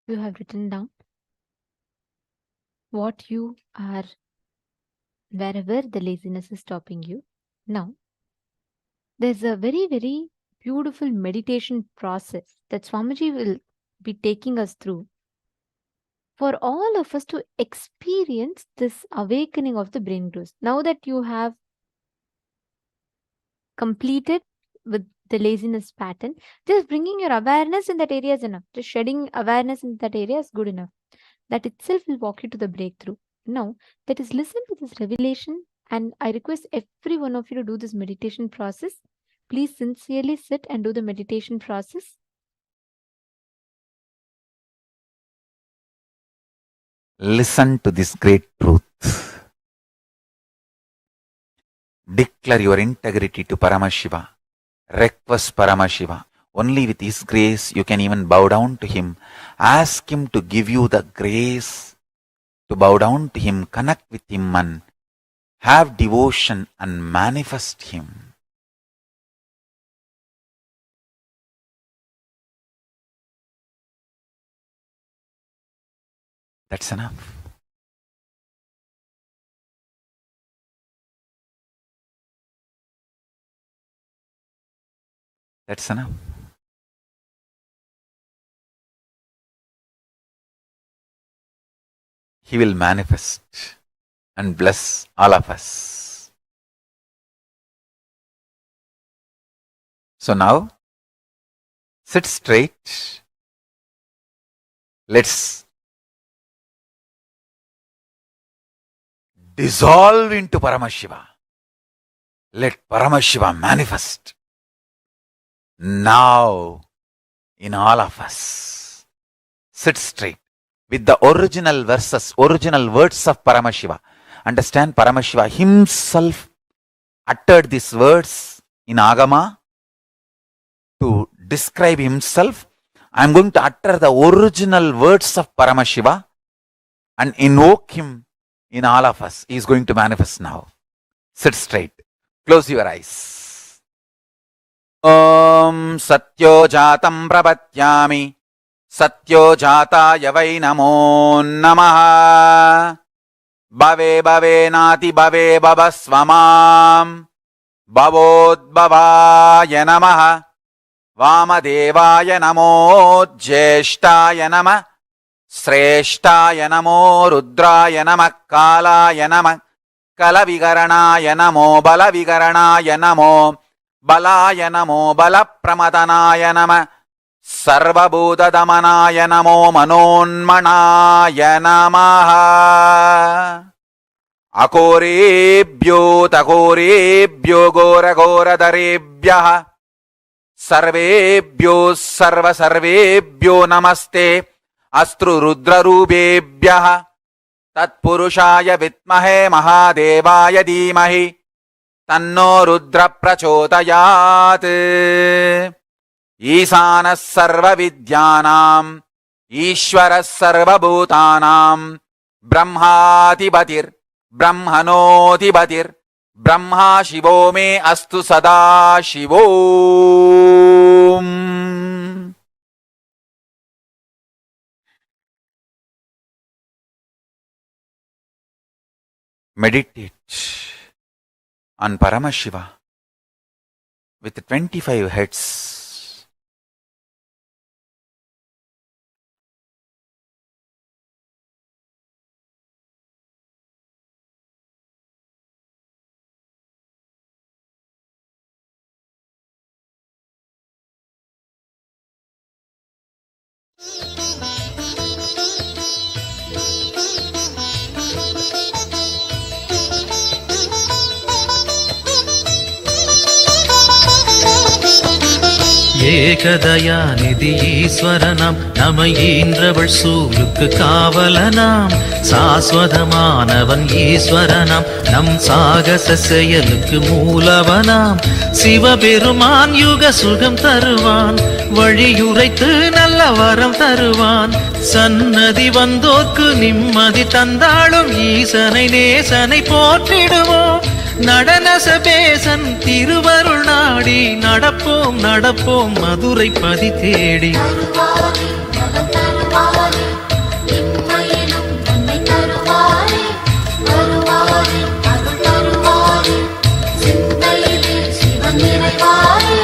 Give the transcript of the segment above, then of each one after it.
You have written down what you are wherever the laziness is stopping you. Now, there's a very, very beautiful meditation process that Swamiji will be taking us through for all of us to experience this awakening of the brain growth. Now that you have completed with the laziness pattern, just bringing your awareness in that area is enough. Just shedding awareness in that area is good enough. That itself will walk you to the breakthrough. Now, that is listen to this revelation, and I request every one of you to do this meditation process. Please sincerely sit and do the meditation process. Listen to this great truth. Declare your integrity to Paramashiva. Request Paramashiva. Only with His grace you can even bow down to Him. Ask Him to give you the grace to bow down to Him, connect with Him and have devotion and manifest Him. That's enough. That's enough. He will manifest and bless all of us. So now, sit straight. Let's dissolve into Paramashiva. Let Paramashiva manifest now in all of us. Sit straight with the original verses, original words of Paramashiva. Understand, Paramashiva himself uttered these words in Agama to describe himself. I am going to utter the original words of Paramashiva and invoke him in all of us. He is going to manifest now. Sit straight. Close your eyes. Om Satyo Jatam Prabhatyami Satyo Jataya Vai Namo Namaha Bhave Bhave Nati Bhave Bhavasvamam Bhavodbhavaya Namaha Vamadevaya Namo Jyeshtaya Namah Sreshtaya Namo Rudraya Namah Kalaya Namah Kalavigaranaya Namo Balavigaranaya Namo Balaya Namo Balapramadhanaya Namah Sarvabhutadamanaya Namo Manonmanaya Namaha Akorebhyo Takorebhyo Gora Gora Darebhyaha Sarvebhyo Sarva Sarvebhyo Namaste Astru Rudra Rubebhyaha Tatpurushaya Vitmahe Mahadevaya Dhimahi Tanno Rudra Prachodayat Isana Sarva Vidyanam Ishvara Sarva Bhutanam Brahmatibatir Brahmanotibatir Brahma Shivo me Astu Sada Shivom. Meditate on Paramashiva with 25 heads. ஏகதயாநிதி ஈஸ்வரனாம் நம ஈன்றவள் சூருக்கு காவலனாம் சாஸ்வதமானவன் ஈஸ்வரனாம் நம் சாகச செயலுக்கு மூலவனாம் சிவபெருமான் யுக சுகம் தருவான் வழியுரைத்து நல்ல வரம் தருவான் சன்னதி வந்தோர்க்கு நிம்மதி தந்தாளும் ஈசனை நேசனை போற்றிடுவோம் நடன சபேசன் திருவருள் நாடி நடப்போம் நடப்போம் மதுரை பதி தேடி வருவாரே, இம்மையிலும் நன்மை தருவாரே, வருவாரே அருள் தருவாரே, சிந்தையிலே சிவன் நிறைவாரே.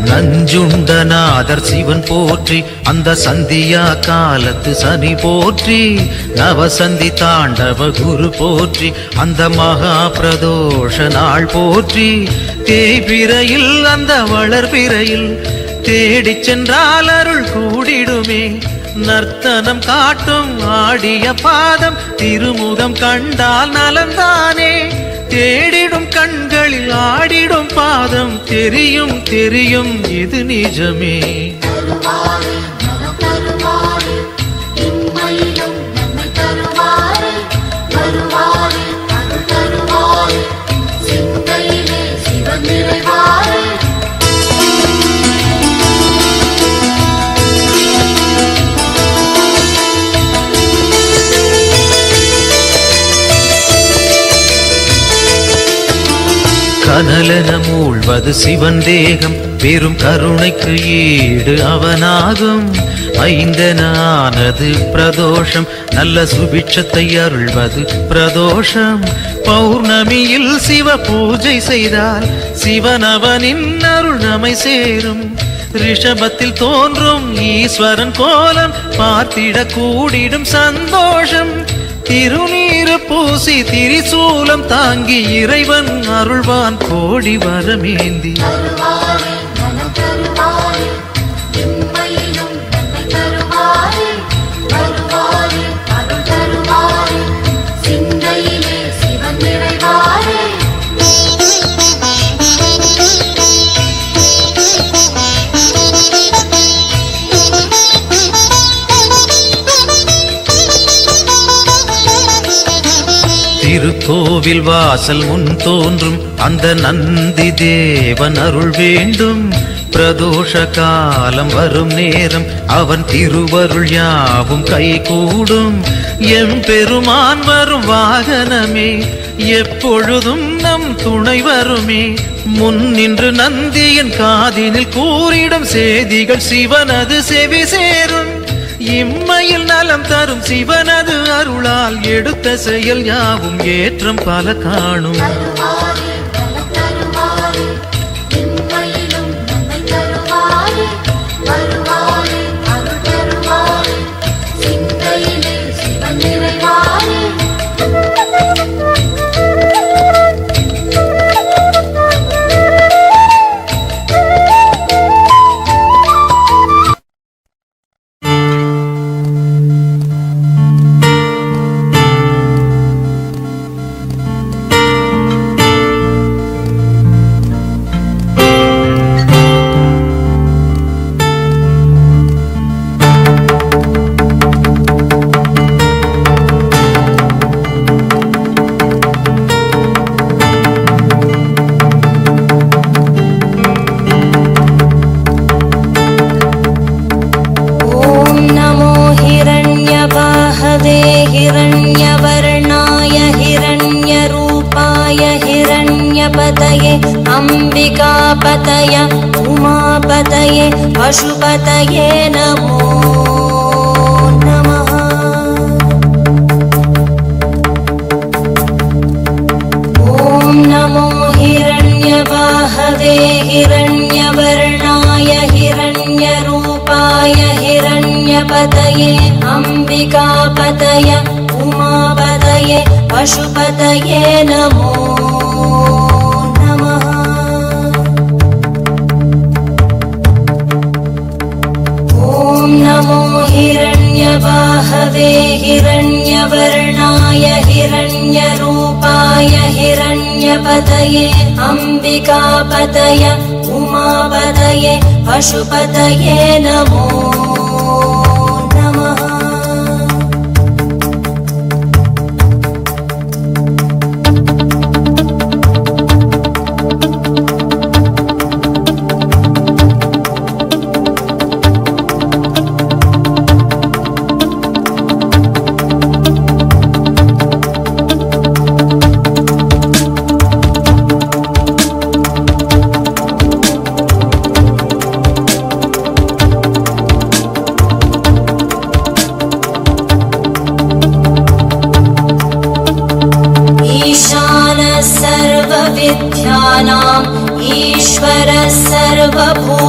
நஞ்சுண்டநாதர் சிவன் போற்றி, அந்த சந்தியா காலத்து சனி போற்றி, நவசந்தி தாண்டவ குரு போற்றி, அந்த மகா பிரதோஷ நாள் போற்றி, தேய்பிரையில் அந்த வளர்பிரையில் தேடிச் சென்றால் அருள் கூடிடுமே, நர்த்தனம் காட்டும் ஆடிய பாதம் திருமுகம் கண்டால் நலந்தானே, தேடிடும் கண்களில் ஆடிடும் பாதம் தெரியும் தெரியும் இது நிஜமே. தருவாரே நலம் தருவாரே, இம்மையிலும் நன்மை தருவாரே, வருவாரே அருள் தருவாரே, சிந்தையிலே சிவன் நிறைவாரே. கனலென மூழ்வது சிவன் தேகம், பெரும் கருணைக்கு ஈடு அவனாகும், ஐந்தென ஆனது பிரதோஷம், நல்ல சுபிட்சத்தை அருள்வது பிரதோஷம், பௌர்ணமியில் சிவ பூஜை செய்தால் சிவனவனின் அருள் நம்மை சேரும், ரிஷபத்தில் தோன்றும் ஈஸ்வரன் கோலம் பார்த்திட கூடிடும் சந்தோஷம், திருநீரு பூசி திரிசூலம் தாங்கி இறைவன் அருள்வான் கோடி வரமேந்தி. தருவாரே நலம் தருவாரே, இம்மையிலும் நன்மை தருவாரே, வருவாரே அருள் தருவாரே, சிந்தையிலே சிவன் நிறைவாரே. திருக்கோவில் வாசல் முன் தோன்றும் அந்த நந்தி தேவன் அருள் வேண்டும், பிரதோஷ காலம் வரும் நேரம் அவன் திருவருள் யாவும் கைகூடும், எம்பெருமான் வரும் வாகனமே எப்பொழுதும் நம் துணை வருமே, முன் நின்று நந்தியின் காதினில் கூறிடும் செய்திகள் சிவனது செவி சேரும், இம்மையில் நலம் தரும் சிவனது அருளால் எடுத்த செயல் யாவும் ஏற்றம் பல காணும். தருவாரே நலம் தருவாரே, இம்மையிலும் நன்மை தருவாரே, வருவாரே அருள் தருவாரே, சிந்தையிலே சிவன் நிறைவாரே. अंबिकापतय उमापतये पशुपतये नमो नमः। ॐ नमो हिरण्यवाहवे हिरण्यवर्णाय हिरण्यरूपाय हिरण्यपतये अंबिकापतय उमापतये पशुपतये नमो नमो हिरण्यवाहवे हिरण्यवर्णाय हिरण्यरूपाय हिरण्यपतये अंबिकापतय उमापतये पशुपतये नमो नमः।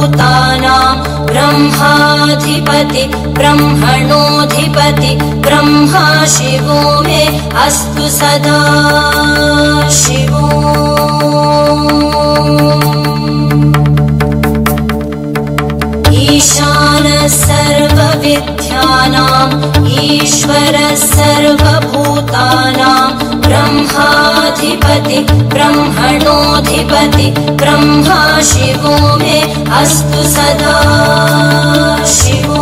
सर्वभूतानां ब्रह्माधिपति ब्रह्मणोऽधिपति ब्रह्मा शिवो मे अस्तु सदा शिवो। ईशानः सर्वविद्यानाम् ईश्वरः सर्वभूतानां ब्रह्माधिपति ब्रह्मणोऽधिपति ब्रह्मा शिवो मे अस्तु सदा शिवो।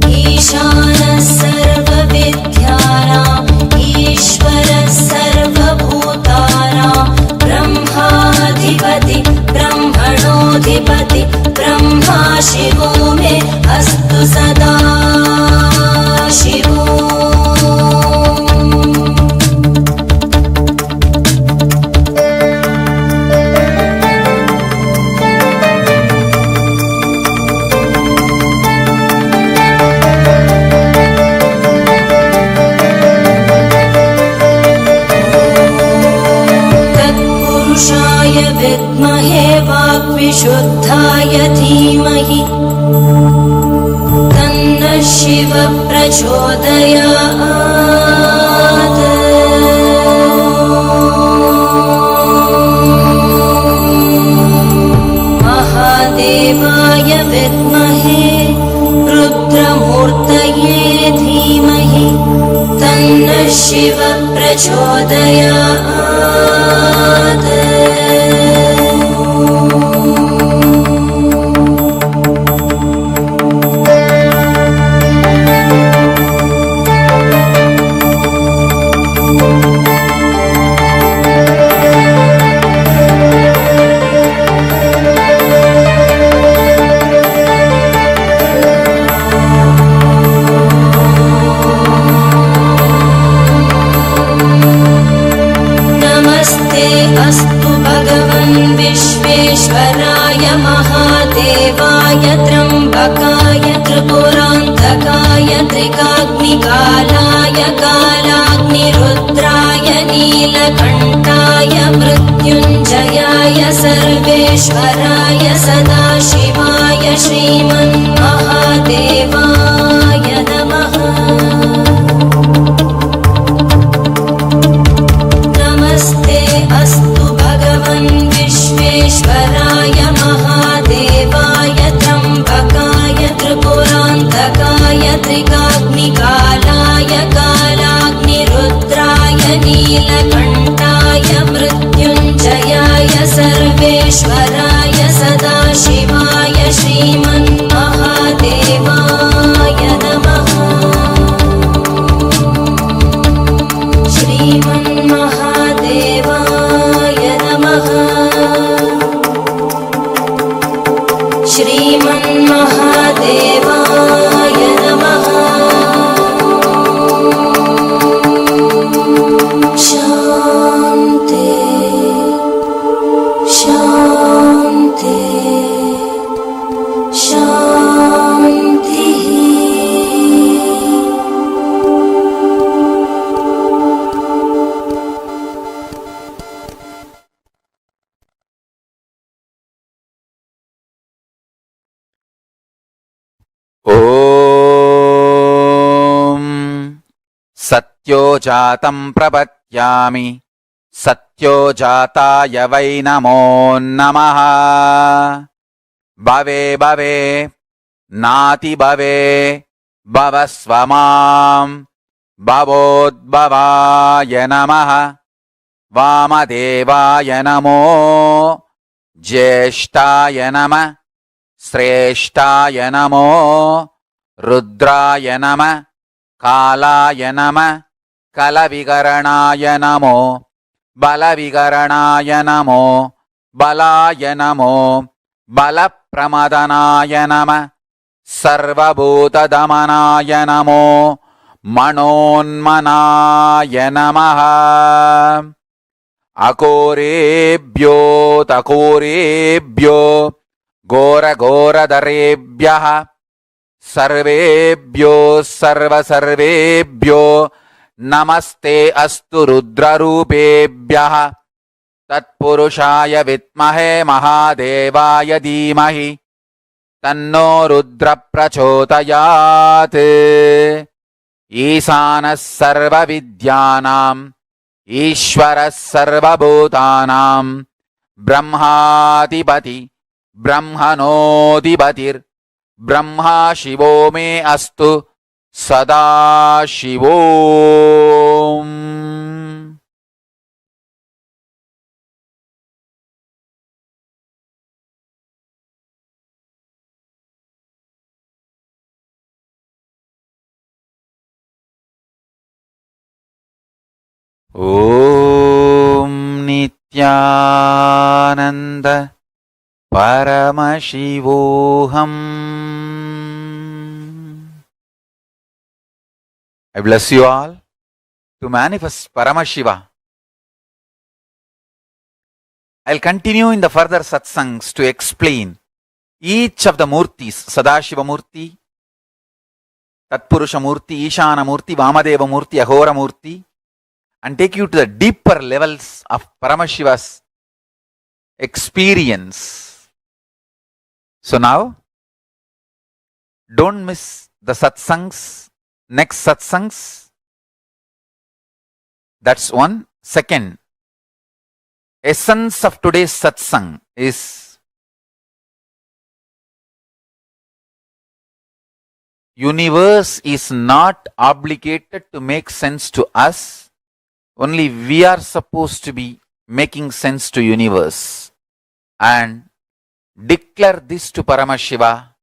ईशानः सर्वविद्यानाम् ईश्वरः सर्वभूतानां ब्रह्माधिपति ब्रह्मणोऽधिपति ब्रह्मा शिवो मे अस्तु सदा शिवो। तत्पुरुषाय विद्महे वाग्विशुद्धाय धीमहि तन्नः शिवः प्रचोदयात्। महादेवाय विद्महे रुद्रमूर्तये धीमहि तन्नः शिवः प्रचोदयात्। अस्तु भगवन् विश्वेश्वराय महादेवाय त्र्यम्बकाय त्रिपुरान्तकाय त्रिकाग्निकालाय कालाग्निरुद्राय नीलकण्ठाय मृत्युञ्जयाय सर्वेश्वराय सदाशिवाय श्रीमन्महादेवाय नमः। अस्तु भगवन् विश्वेश्वराय महादेवाय त्र्यम्बकाय त्रिपुरान्तकाय त्रिकाग्निकालाय कालाग्निरुद्राय नीलकण्ठाय मृत्युञ्जयाय सर्वेश्वराय सदाशिवाय श्रीमन्महादेवाय नमः। श्रीमन्महादेवाय नमः। श्रीमन्महादेवाय नमः। शान्ति शान्ति शान्तिः। ॐ सत्यो जातं प्रपद्यामि सत्यो जाताय वै नमो नमः। भवे भवे नाति भवे भवस्व मां भवोद्भवाय नमः। वामदेवाय नमो ज्येष्ठाय नमः श्रेष्ठाय नमो रुद्राय नमः कालाय नमः कलविकरणाय नमो बलविकरणाय नमो बलाय नमो बलप्रमदनाय नमः सर्वभूतदमनाय नमो मनोन्मनाय नमः। अकोरेभ्यो तकोरेभ्यो घोरघोरधरेभ्यः सर्वेभ्यो सर्वसर्वेभ्यो नमस्ते अस्तु रुद्ररूपेभ्यः तत्पुरुषाय विद्महे महादेवाय धीमहि तन्नो रुद्र प्रचोदयात् ईशानः सर्वविद्यानाम् ईश्वरः सर्वभूतानां ब्रह्माधिपति ब्रह्मणोऽधिपतिर्ब्रह्मा शिवो मे अस्तु सदा शिवोम्. ॐ Nityanand Paramashivoham. I bless you all to manifest Paramashiva. I'll continue in the further satsangs to explain each of the murtis, Sadashiva Murti, Tatpurusha Murti, Ishana Murti, Vamadeva Murti, Ahora Murti, and take you to the deeper levels of Paramashiva's experience. So now, don't miss the satsangs, next satsangs. That's one. Second, essence of today's satsang is universe is not obligated to make sense to us. Only we are supposed to be making sense to universe. And declare this to Paramashiva,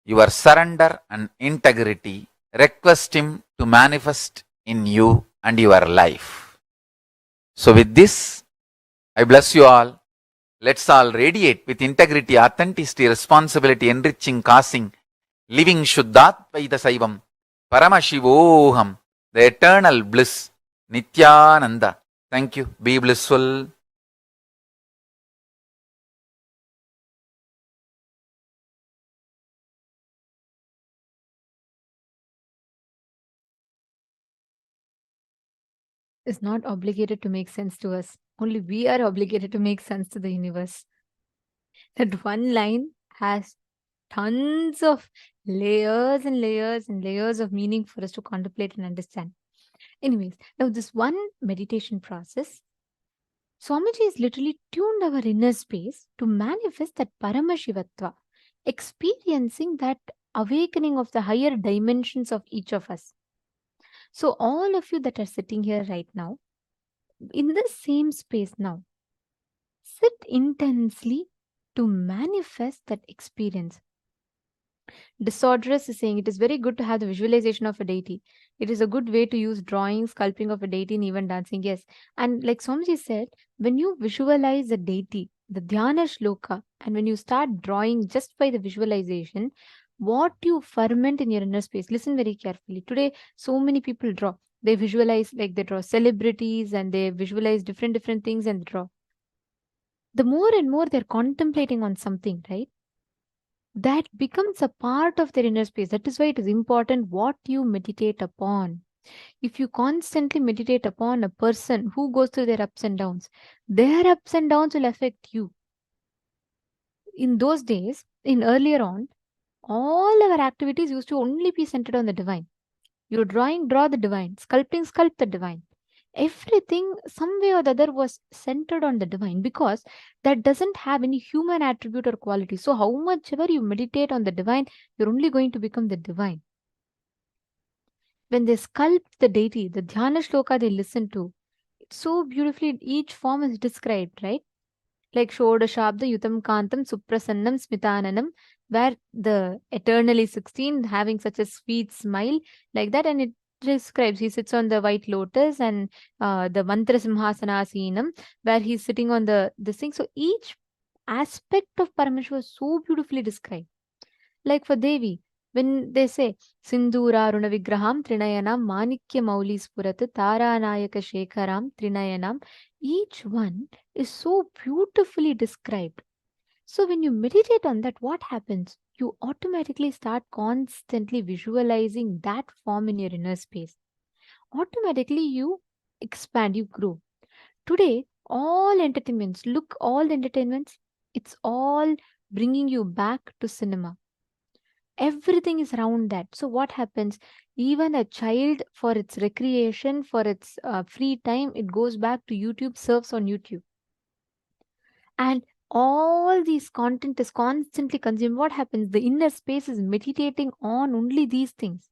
your surrender and integrity. Request him to manifest in you and your life. So with this, I bless you all. Let's all radiate with integrity, authenticity, responsibility, enriching, causing, living Shuddhatvaita Saivam, Paramashivoham, the eternal bliss, Nithyananda. Thank you. Be blissful. Is not obligated to make sense to us. Only we are obligated to make sense to the universe. That one line has tons of layers and layers and layers of meaning for us to contemplate and understand. Anyways, now this one meditation process, Swamiji has literally tuned our inner space to manifest that Paramashivatva, experiencing that awakening of the higher dimensions of each of us. So all of you that are sitting here right now, in the same space now, sit intensely to manifest that experience. Disorderous is saying it is very good to have the visualization of a deity. It is a good way to use drawing, sculpting of a deity, and even dancing. Yes. And like Swamiji said, when you visualize a deity, the Dhyana Shloka, and when you start drawing just by the visualization, what you ferment in your inner space, listen very carefully. Today, so many people draw. They visualize, like they draw celebrities and they visualize different things and draw. The more and more they're contemplating on something, right? That becomes a part of their inner space. That is why it is important what you meditate upon. If you constantly meditate upon a person who goes through their ups and downs will affect you. In those days, in earlier on, all our activities used to only be centered on the divine. You're drawing, draw the divine. Sculpting, sculpt the divine. Everything, some way or the other, was centered on the divine because that doesn't have any human attribute or quality. So, how much ever you meditate on the divine, you're only going to become the divine. When they sculpt the deity, the Dhyana Shloka they listen to, it's so beautifully, each form is described, right? Like Shodashabda Yutam Kantam Suprasannam Smitananam, where the eternally 16 having such a sweet smile, like that, and it describes he sits on the white lotus, and the Mantra Simhasanasinam, where he's sitting on this thing. So each aspect of Paramashiva is so beautifully described. Like for Devi, when they say Sindura Runa Vigraham Trinayanam Manikya Mauli Spurat Taranayaka Shekharam Trinayanam, each one is so beautifully described. So when you meditate on that, what happens? You automatically start constantly visualizing that form in your inner space. Automatically you expand, you grow. Today, all entertainments, look, all the entertainments, it's all bringing you back to cinema. Everything is around that. So what happens? Even a child, for its recreation, for its free time, it goes back to YouTube, surfs on YouTube, and all these content is constantly consumed. What happens? The inner space is meditating on only these things.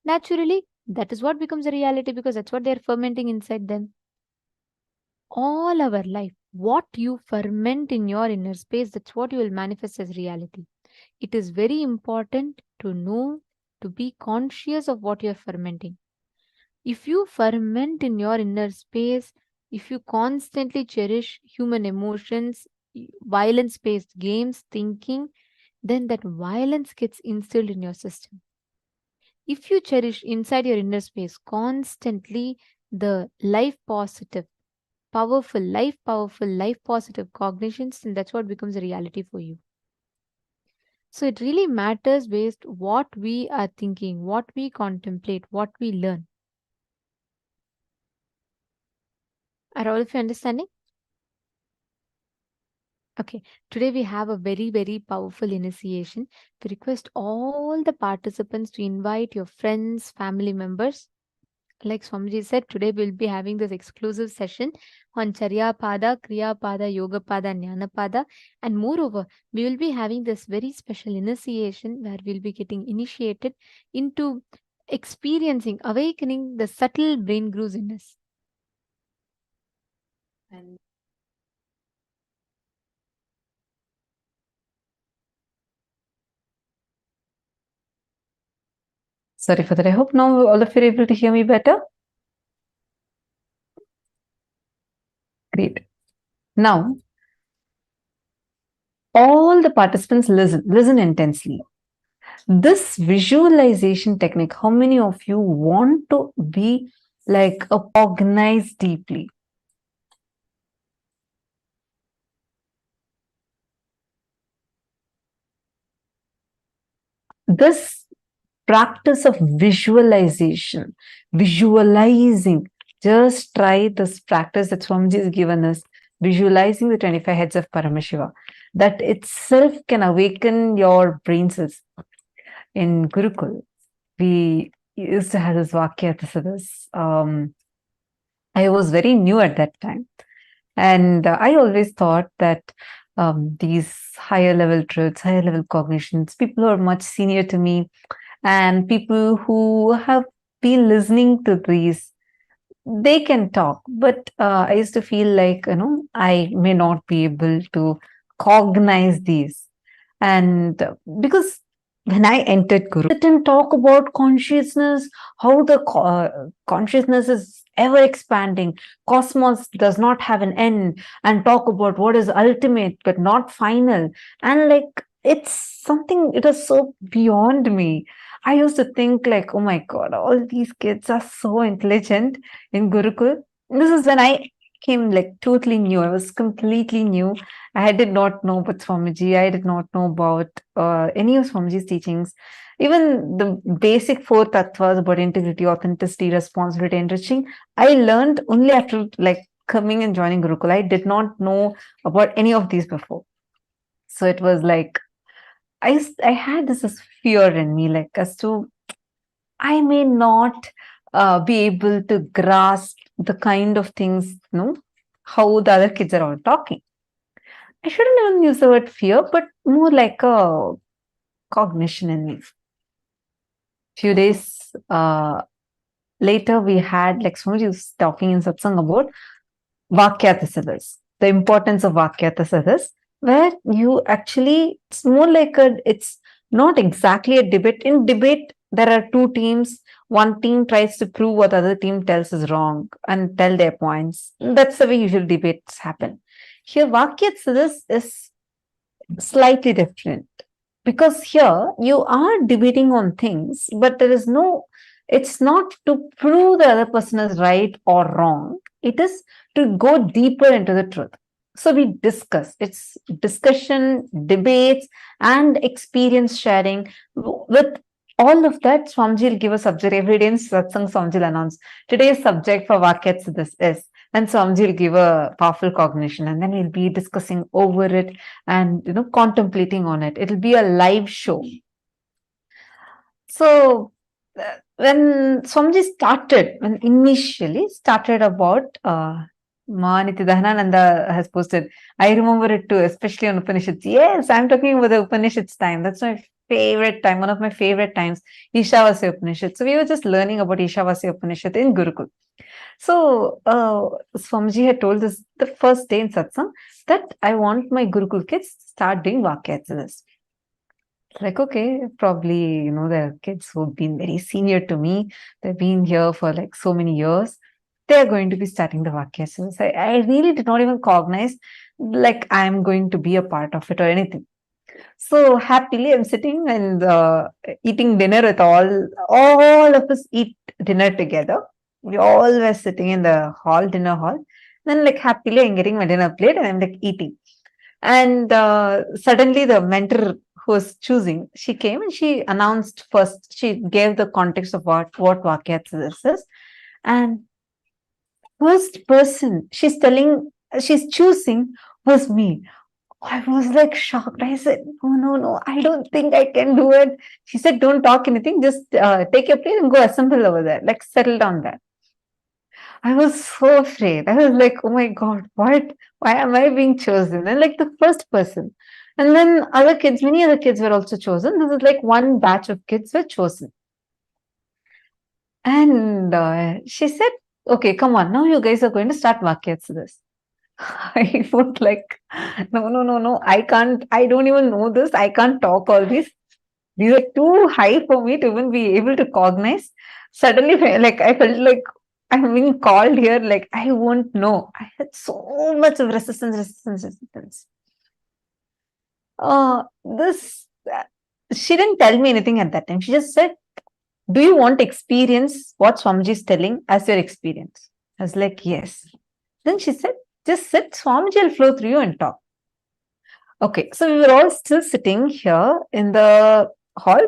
Naturally, that is what becomes a reality, because that's what they're fermenting inside them. All our life, what you ferment in your inner space, that's what you will manifest as reality. It is very important to know, to be conscious of what you're fermenting. If you ferment in your inner space, if you constantly cherish human emotions, violence based games, thinking, then that violence gets instilled in your system. If you cherish inside your inner space constantly the life positive, powerful, life positive cognitions, then that's what becomes a reality for you. So it really matters based what we are thinking, what we contemplate, what we learn. Are all of you understanding? Okay, today we have a very, very powerful initiation. We request all the participants to invite your friends, family members. Like Swamiji said, today we'll be having this exclusive session on Charya Pada, Kriya Pada, Yoga Pada, Jnana Pada. And moreover, we will be having this very special initiation where we'll be getting initiated into experiencing, awakening the subtle brain grooves in us. And sorry for that. I hope now all of you are able to hear me better. Great. Now, all the participants listen intensely. This visualization technique, how many of you want to be like a cognize deeply? This practice of visualization, visualizing, just try this practice that Swamiji has given us, visualizing the 25 heads of Paramashiva. That itself can awaken your brain cells. In Gurukul, we used to have this Vakya. I was very new at that time. And I always thought that these higher level truths, higher level cognitions, people who are much senior to me and people who have been listening to these, they can talk. But I used to feel like, I may not be able to cognize these. And because when I entered Guru, sit and talk about consciousness, how the consciousness is ever expanding, cosmos does not have an end, and talk about what is ultimate but not final. And like, it's something, it is so beyond me. I used to think like, oh my God, all these kids are so intelligent in Gurukul. This is when I came like totally new. I was completely new. I did not know about Swamiji. I did not know about any of Swamiji's teachings. Even the basic 4 tattvas about integrity, authenticity, responsibility, enriching, I learned only after like coming and joining Gurukul. I did not know about any of these before. So it was like, I had this fear in me, like as to, I may not be able to grasp the kind of things, how the other kids are all talking. I shouldn't even use the word fear, but more like a cognition in me. Few days later, we had, like Swamiji was talking in satsang about Vakyatasadas, the importance of Vakyatasadas, where you actually, it's more like it's not exactly a debate. In debate, there are 2 teams. One team tries to prove what the other team tells is wrong and tell their points. That's the way usual debates happen. Here, Vakyatasadas is slightly different, because here you are debating on things, but it's not to prove the other person is right or wrong. It is to go deeper into the truth. So we discuss. It's discussion, debates, and experience sharing. With all of that, Swamiji will give a subject every day in satsang. Swamiji will announce today's subject for Vakyatasadas is And Swamiji will give a powerful cognition, and then we'll be discussing over it and contemplating on it. It'll be a live show. So when Swamiji started, when initially started about Nithyananda has posted, I remember it too, especially on Upanishads. Yes, I'm talking about the Upanishads time. That's my favorite time, one of my favorite times, Ishavasya Upanishad. So we were just learning about Ishavasya Upanishad in Gurukul. So Swamiji had told us the first day in satsang that I want my Gurukul kids to start doing Vakyachas. Like, okay, probably, there are kids who've been very senior to me. They've been here for like so many years. They're going to be starting the Vakyachas. I really did not even cognize like I'm going to be a part of it or anything. So happily, I'm sitting and eating dinner with all of us eat dinner together. We all were sitting in the dinner hall. Then like happily, I'm getting my dinner plate and I'm like eating. And suddenly the mentor who was choosing, she came and she announced first, she gave the context of what Vakyachas is. And first person she's choosing was me. I was like shocked. I said, no, I don't think I can do it. She said, don't talk anything. Just take your plate and go assemble over there. Like settle down there. I was so afraid. I was like, oh my God, what? Why am I being chosen? And like the first person. And then many other kids were also chosen. This is like one batch of kids were chosen. And she said, okay, come on. Now you guys are going to start Vakyachas. I was like, no, I can't, I don't even know this. I can't talk all these. These are too high for me to even be able to cognize. Suddenly, like, I felt like I'm being called here, like, I won't know. I had so much of resistance. She didn't tell me anything at that time. She just said, do you want to experience what Swamiji is telling as your experience? I was like, yes. Then she said, just sit, Swamiji will flow through you and talk. Okay, so we were all still sitting here in the hall.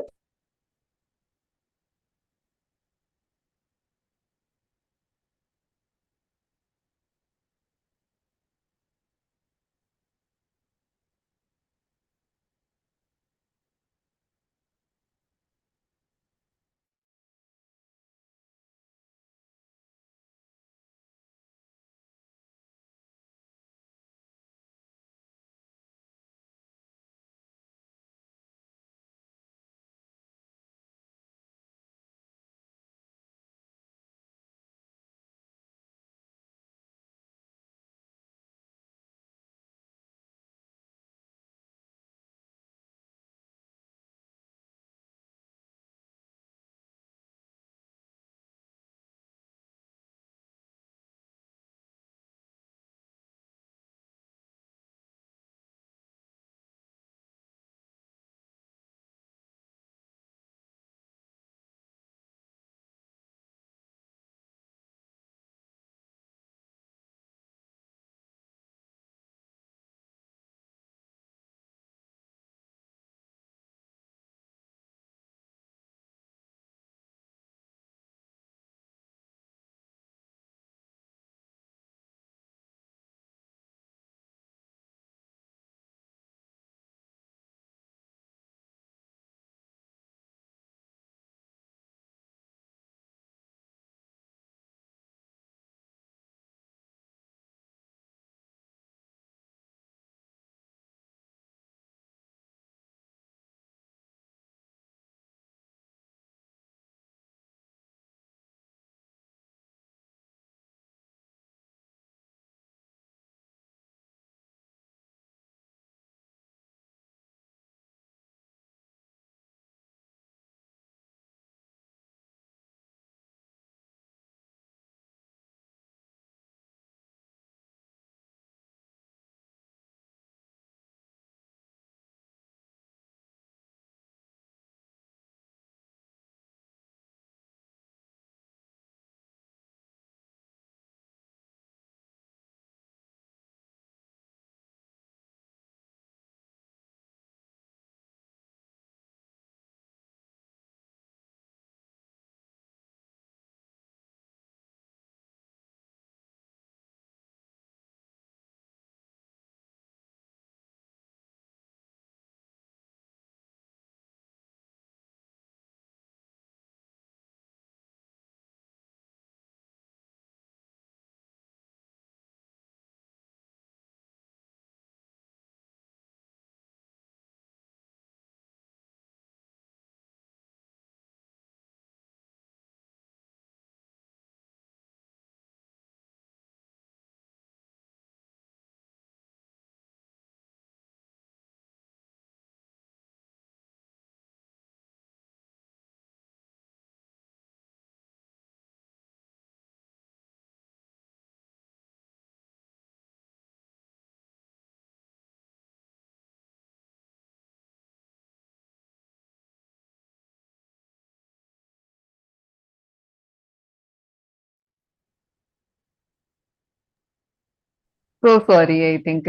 So sorry, I think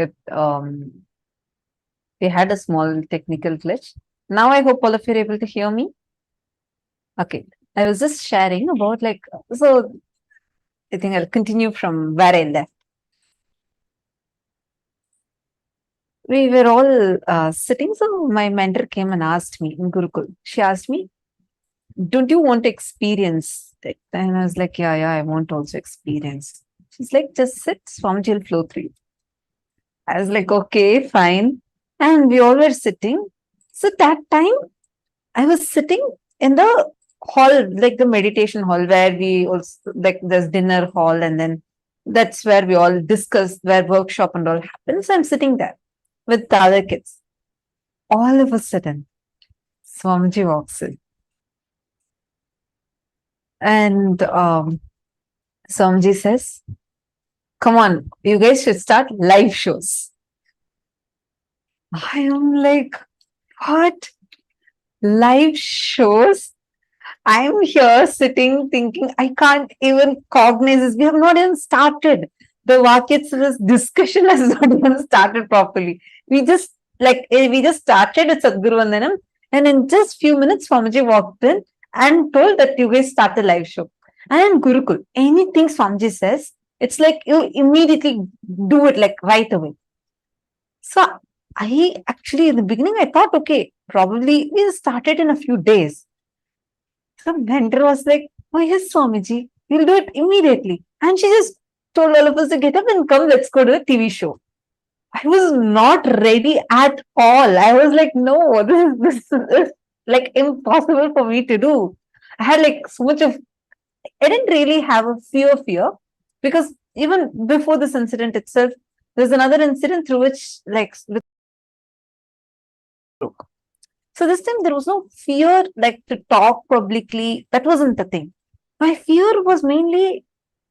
we had a small technical glitch. Now I hope all of you are able to hear me. Okay. I was just sharing about so I think I'll continue from where I left. We were all sitting. So my mentor came and asked me in Gurukul. She asked me, don't you want to experience it? And I was like, yeah, I want to also experience. She's like, just sit, Swamiji will flow through you. I was like, okay, fine. And we all were sitting. So that time I was sitting in the hall, like the meditation hall, where we also like there's dinner hall, and then that's where we all discuss, where workshop and all happens. I'm sitting there with the other kids. All of a sudden, Swamiji walks in. And Swamiji says, come on, you guys should start live shows. I am like, what? Live shows? I'm here sitting thinking, I can't even cognize this. We have not even started. The Vakyatsa's discussion has not even started properly. We just started with Sadhguru Vandanam, and in just few minutes, Swamiji walked in and told that you guys start the live show. And in Gurukul, anything Swamiji says, it's like you immediately do it like right away. So I actually, in the beginning, I thought, okay, probably we started in a few days. The mentor was like, oh yes, Swamiji, we'll do it immediately. And she just told all of us to get up and come, let's go to a TV show. I was not ready at all. I was like, no, this is like impossible for me to do. I had like so much of, I didn't really have a fear, because even before this incident itself, there's another incident through which so this time there was no fear like to talk publicly. That wasn't the thing. My fear was mainly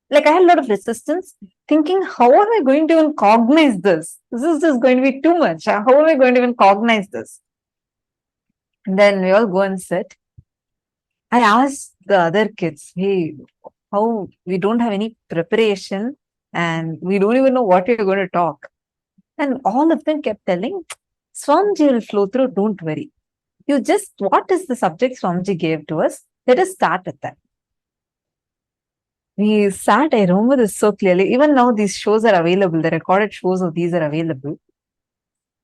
like I had a lot of resistance, thinking, how am I going to even cognize this? This is just going to be too much. How am I going to even cognize this? And then we all go and sit. I asked the other kids, hey, how we don't have any preparation and we don't even know what you're going to talk. And all of them kept telling, Swamiji will flow through, don't worry. You just, what is the subject Swamiji gave to us? Let us start with that. We sat, I remember this so clearly. Even now, these shows are available. The recorded shows of these are available.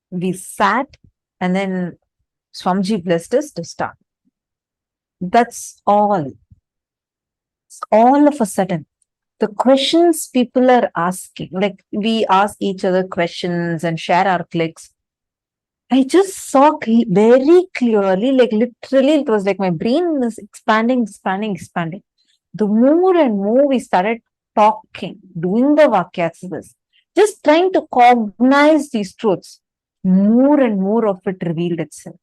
We sat, and then Swamiji blessed us to start. That's all. All of a sudden, the questions people are asking, like we ask each other questions and share our clicks. I just saw very clearly, like literally, it was like my brain is expanding. The more and more we started talking, doing the Vakyasas, just trying to cognize these truths, more and more of it revealed itself.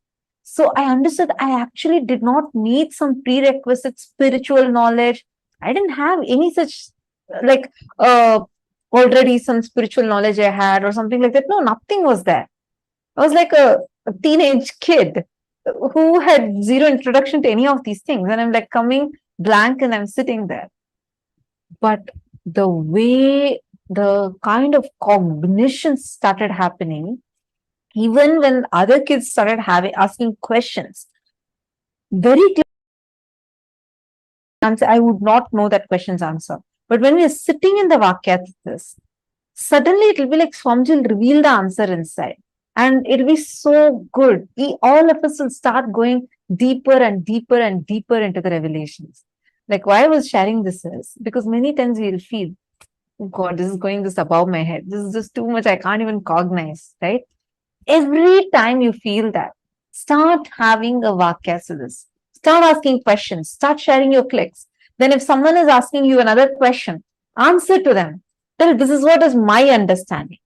So I understood I actually did not need some prerequisite spiritual knowledge. I didn't have any such like already some spiritual knowledge I had or something like that. No, nothing was there. I was like a teenage kid who had zero introduction to any of these things. And I'm like coming blank and I'm sitting there. But the way the kind of cognition started happening, even when other kids started asking questions, very clear answer, I would not know that question's answer. But when we're sitting in the Vakyasas, suddenly it will be like Swamiji will reveal the answer inside. And it'll be so good. All of us will start going deeper and deeper and deeper into the revelations. Like why I was sharing this is because many times we'll feel, oh God, this is going just above my head. This is just too much. I can't even cognize, right? Every time you feel that, start having a Vakyasas. Start asking questions. Start sharing your clicks. Then if someone is asking you another question, answer to them. Tell, this is what is my understanding.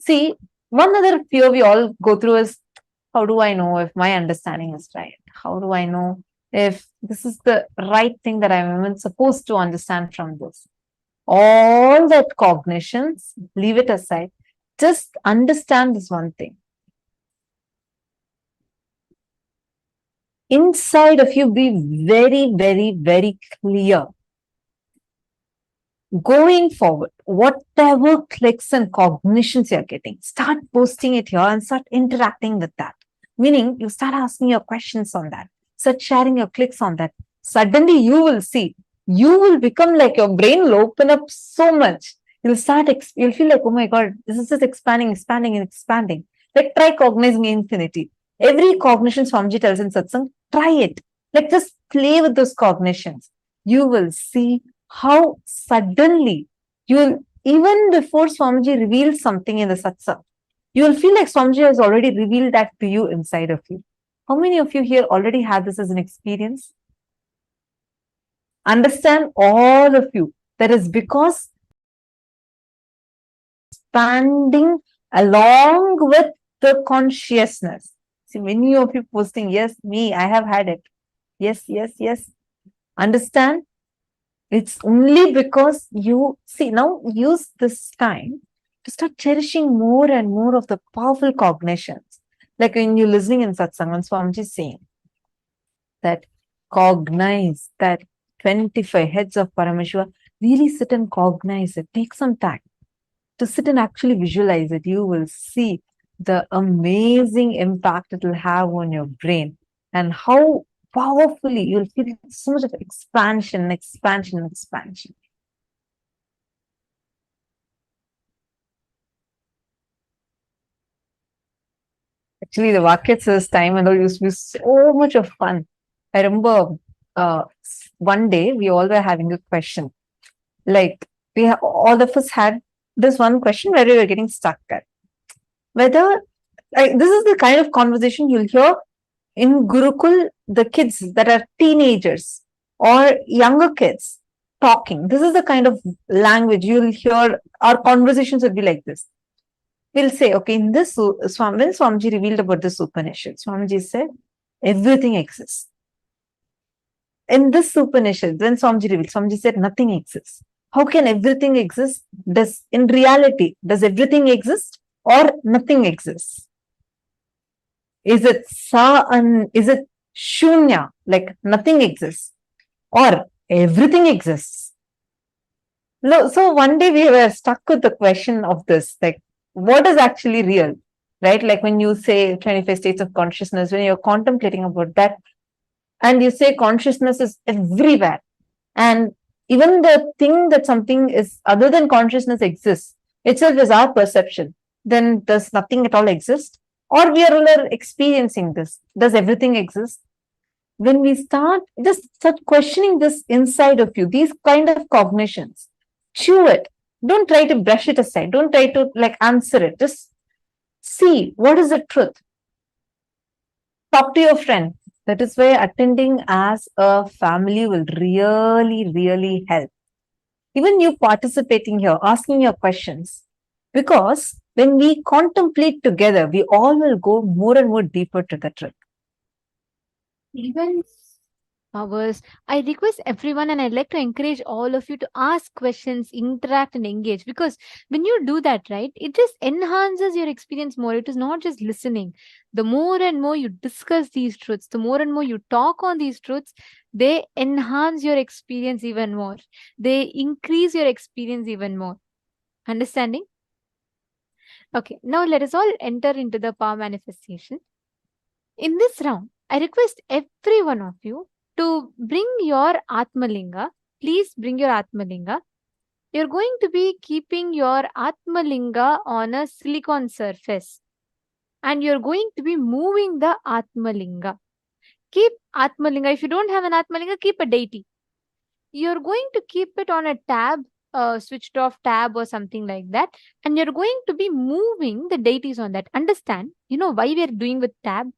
See, one other fear we all go through is, how do I know if my understanding is right? How do I know if this is the right thing that I'm even supposed to understand from this? All that cognitions, leave it aside. Just understand this one thing. Inside of you, be very, very, very clear. Going forward, whatever clicks and cognitions you're getting, start posting it here and start interacting with that. Meaning, you start asking your questions on that, start sharing your clicks on that. Suddenly, you will see, you will become like your brain will open up so much. You'll feel like, oh my God, this is just expanding, expanding, and expanding. Like, try cognizing infinity. Every cognition Swamiji tells in satsang, try it. Like, just play with those cognitions. You will see how suddenly you'll, even before Swamiji reveals something in the satsang, you will feel like Swamiji has already revealed that to you inside of you. How many of you here already had this as an experience? Understand, all of you, that is because expanding along with the consciousness. See, many of you posting, yes, me, I have had it. Yes, yes, yes. Understand? It's only because you see, now use this time to start cherishing more and more of the powerful cognitions. Like when you're listening in satsang, and Swamiji is saying that cognize that 25 heads of Paramashiva, really sit and cognize it. Take some time to sit and actually visualize it. You will see the amazing impact it will have on your brain and how powerfully you'll feel so much of expansion, expansion, expansion. Actually, the Vakyats time and all used to be so much of fun. I remember one day we all were having a question. Like all of us had this one question where we were getting stuck at. Whether this is the kind of conversation you'll hear in Gurukul, the kids that are teenagers or younger kids talking. This is the kind of language you'll hear. Our conversations will be like this. We'll say, okay, in this, when Swamiji revealed about this Upanishad, Swamiji said, everything exists. In this Upanishad, when Swamiji revealed, Swamiji said, nothing exists. How can everything exist? In reality, does everything exist or nothing exists? Is it is it shunya, like nothing exists, or everything exists? No, so one day we were stuck with the question of this, like, what is actually real, right? Like when you say 25 states of consciousness, when you're contemplating about that, and you say consciousness is everywhere, and even the thing that something is other than consciousness exists, itself is our perception, then does nothing at all exist? Or we are all experiencing this? Does everything exist? When we start questioning this inside of you, these kind of cognitions, chew it. Don't try to brush it aside. Don't try to like answer it. Just see what is the truth. Talk to your friend. That is why attending as a family will really, really help. Even you participating here, asking your questions. Because when we contemplate together, we all will go more and more deeper to the truth. Even hours. I request everyone and I'd like to encourage all of you to ask questions, interact, and engage, because when you do that, right, it just enhances your experience more. It is not just listening. The more and more you discuss these truths, the more and more you talk on these truths, they enhance your experience even more. They increase your experience even more. Understanding? Okay, now let us all enter into the power manifestation. In this round, I request every one of you to bring your Atmalinga. Please bring your Atmalinga. You're going to be keeping your Atmalinga on a silicon surface. And you're going to be moving the Atmalinga. Keep Atmalinga. If you don't have an Atmalinga, keep a deity. You're going to keep it on a tab, switched off tab or something like that. And you're going to be moving the deities on that. Understand, you know why we're doing with tab?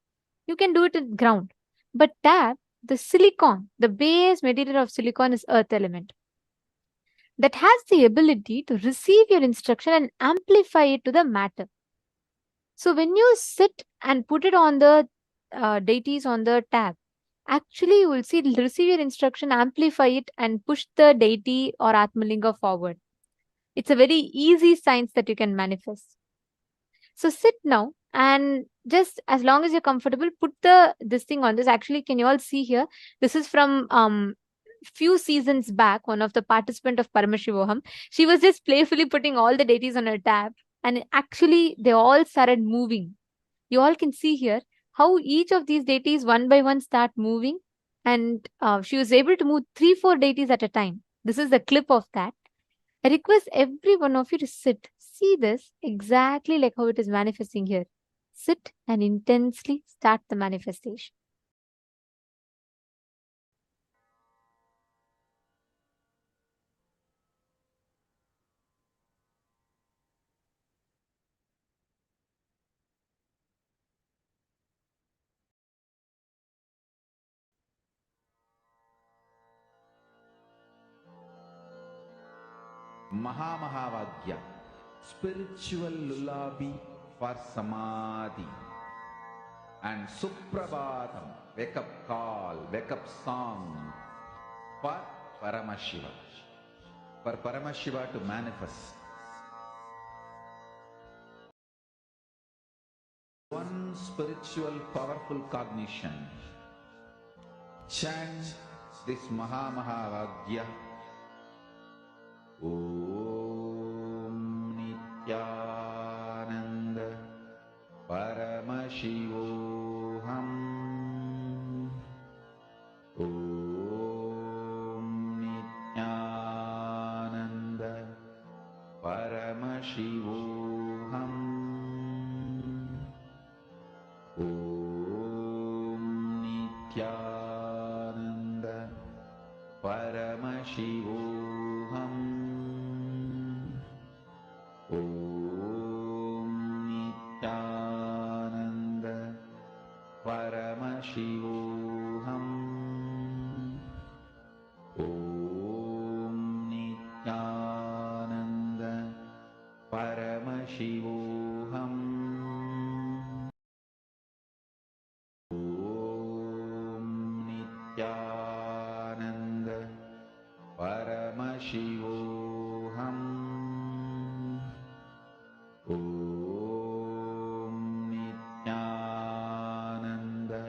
You can do it in ground. But tab, the silicon, the base material of silicon is earth element. That has the ability to receive your instruction and amplify it to the matter. So when you sit and put it on the deities on the tab, actually you will see receive your instruction, amplify it, and push the deity or Atmalinga forward. It's a very easy science that you can manifest. So sit now and just as long as you're comfortable, put this thing on this. Actually, can you all see here? This is from few seasons back, one of the participant of Paramashivoham, she was just playfully putting all the deities on her tab, and actually they all started moving. You all can see here how each of these deities one by one start moving, and she was able to move 3-4 deities at a time. This is the clip of that. I request every one of you to sit. See this exactly like how it is manifesting here. Sit and intensely start the manifestation. Mahamahavagya, spiritual lullaby for Samadhi. And Suprabhatam, wake up call, wake up song for Paramashiva. For Paramashiva to manifest. One spiritual powerful cognition. Chant this Mahamahavagya. Om Nithyananda Paramashivoham. Om Nithyananda Paramashivoham. Om Nithyananda Paramashivoham. Om Nithyananda Paramashivoham. Om Nithyananda Paramashivoham. Om Nithyananda Paramashivoham. Om Nithyananda Paramashivoham. Om Nithyananda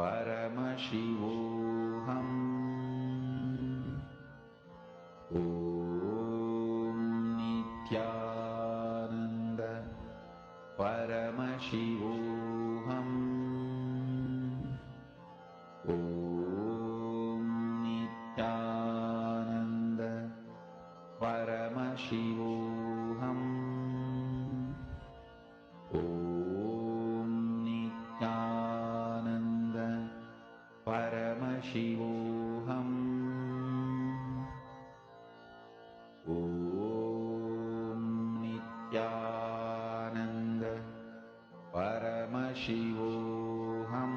Paramashivoham. Om Nithyananda Paramashivoham. Om Nithyananda Paramashivoham. Om Nithyananda Paramashivoham. Om Nithyananda Paramashivoham. Om Nithyananda Paramashivoham.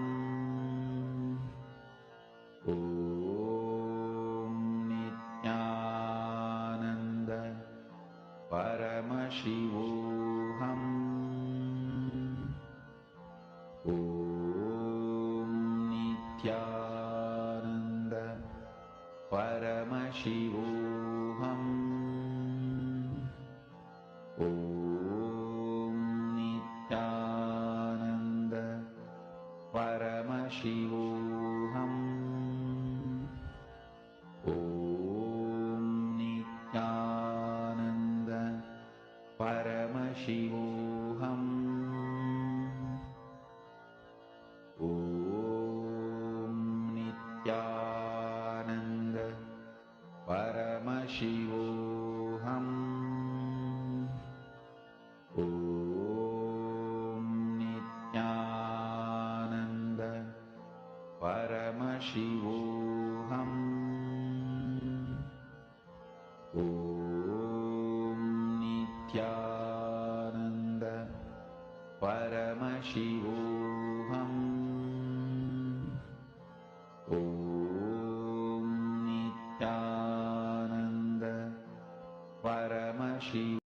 Om Nithyananda Paramashivoham. Om Nithyananda Paramashivoham. Om Nithyananda Paramashivoham. Om Nithyananda Paramashivoham. Om Nithyananda Paramashivoham. Om Nithyananda Paramashivoham.